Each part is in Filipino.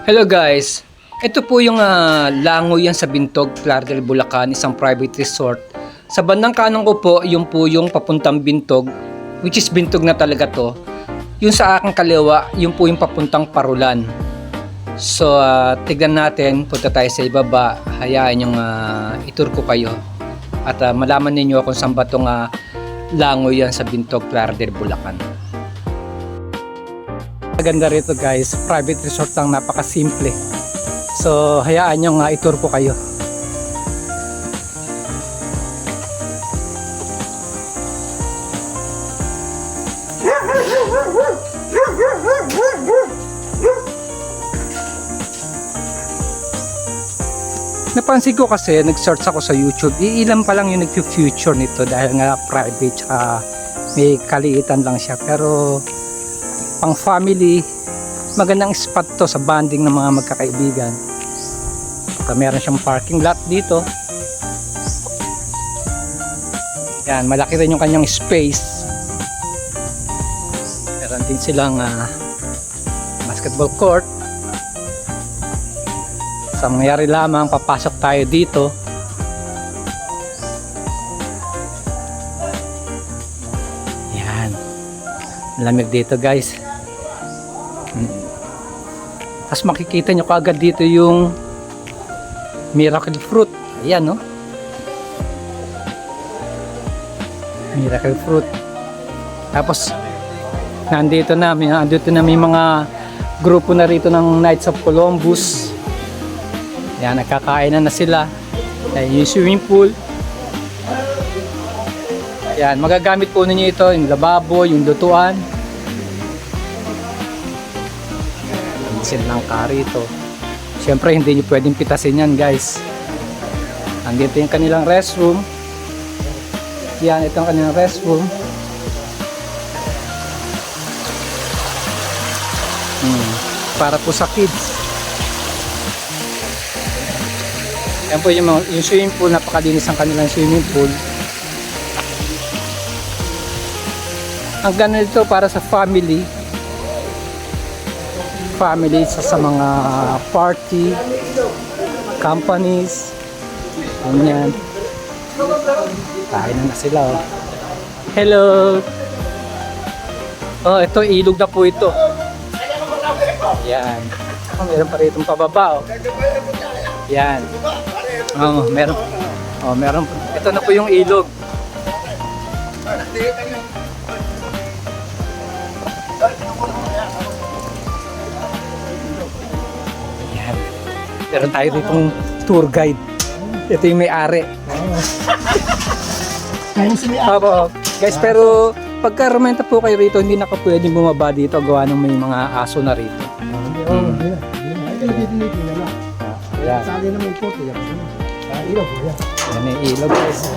Hello guys, ito po yung Langoy yan sa Bintog, Plaridel, Bulacan, isang private resort. Sa bandang kanan ko po, yung papuntang Bintog, which is Bintog na talaga to. Yung sa aking kaliwa, yung po yung papuntang Parulan. So, tignan natin, punta tayo sa ibaba, hayaan yung itur ko kayo. At malaman ninyo kung saan ba itong Langoy yan sa Bintog, Plaridel, Bulacan. Maganda rito guys, private resort lang, napakasimple. So hayaan nyo nga i-tour ko kayo. Napansin ko kasi, nag-search ako sa YouTube, iilan pa lang yung nag-future nito dahil nga private tsaka may kaliitan lang siya. Pero pang family, magandang spot to sa bonding ng mga magkakaibigan. So, meron siyang parking lot dito. Yan, malaki rin yung kanyang space. Meron din silang basketball court. Sa mangyari lamang, papasok tayo dito. Yan, lamig dito guys. Tapos makikita nyo kaagad dito yung miracle fruit. Ayan, no? Miracle fruit. Tapos nandito na may mga grupo na rito ng Knights of Columbus. Ayan, nagkakainan na sila. Ayan, yung swimming pool. Ayan, magagamit po ninyo ito, yung lababo, yung lutuan. Ng karito. Siyempre hindi nyo pwedeng pitasin yan guys. Andito yung kanilang restroom. Yan, ito ang kanilang restroom. Para po sa kids. Yan po yung swimming pool. Napakalinis ang kanilang swimming pool. Ang ganito para sa family sa mga party, companies, ganyan. Kain na sila. Oh. Hello! Oh, ito, ilog na po ito. Yan. Oh, meron pa rito pababa. Oh. Yan. Oh, meron. Oh, meron. Ito na po yung ilog. Meron tayo ditong tour guide. Ito yung may-ari. Guys, pero pagka rumenta po kayo rito, hindi na ka pwedeng bumaba dito gawa ng may mga aso na rito. Yan. Yan yung ilog guys.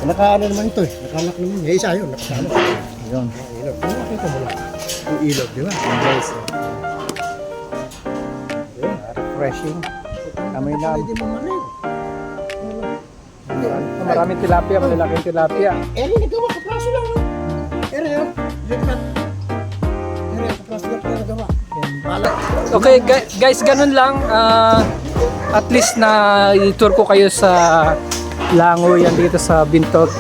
Nakaano naman ito eh. Nakalak naman. Yung isa yun. Nakasalak. Yun. Ilog. Nakakita mo lang. Yung ilog, di ba? Guys. Refreshing. Amoy na. Maraming tilapia, malalaking tilapia. Nagawa ka plaso lang. Yun. Kaplaso lang pala nagawa. Okay guys, ganun lang. At least na i-tour ko kayo sa Langoy yan dito sa Bintog.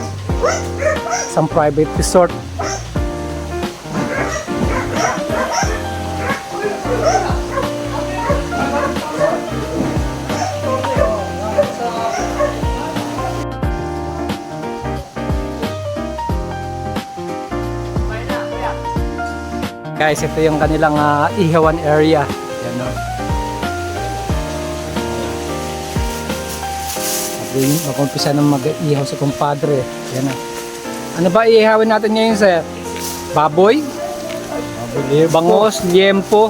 Isang private resort. Guys, ito yung kanilang ihawan area. Yan, no? Mag-umpisa ng mag-ihaw sa kumpadre. Yan, no? Ano ba iihawin natin ngayon, sir? Baboy? Bangos, liempo.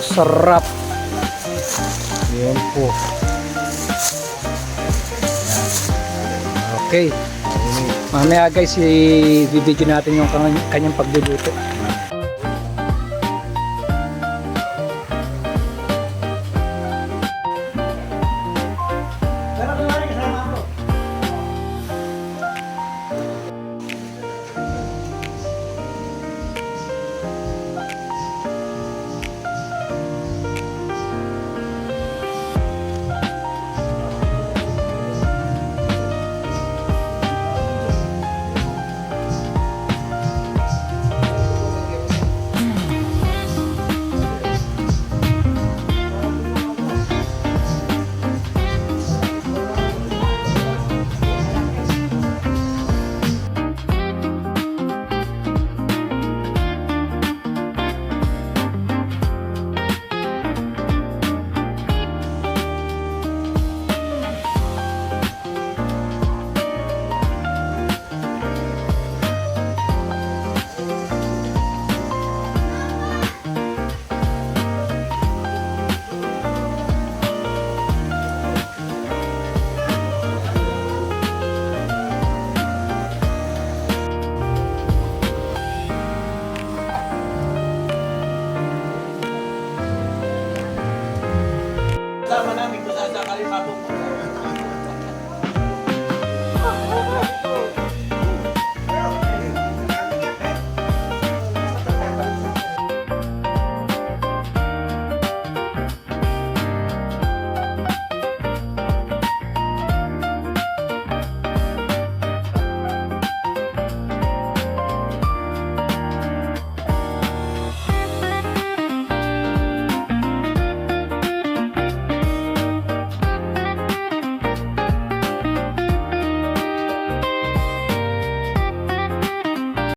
Sarap. Liempo. Okay. Mamaya guys, i-video natin yung kanyang pagluluto.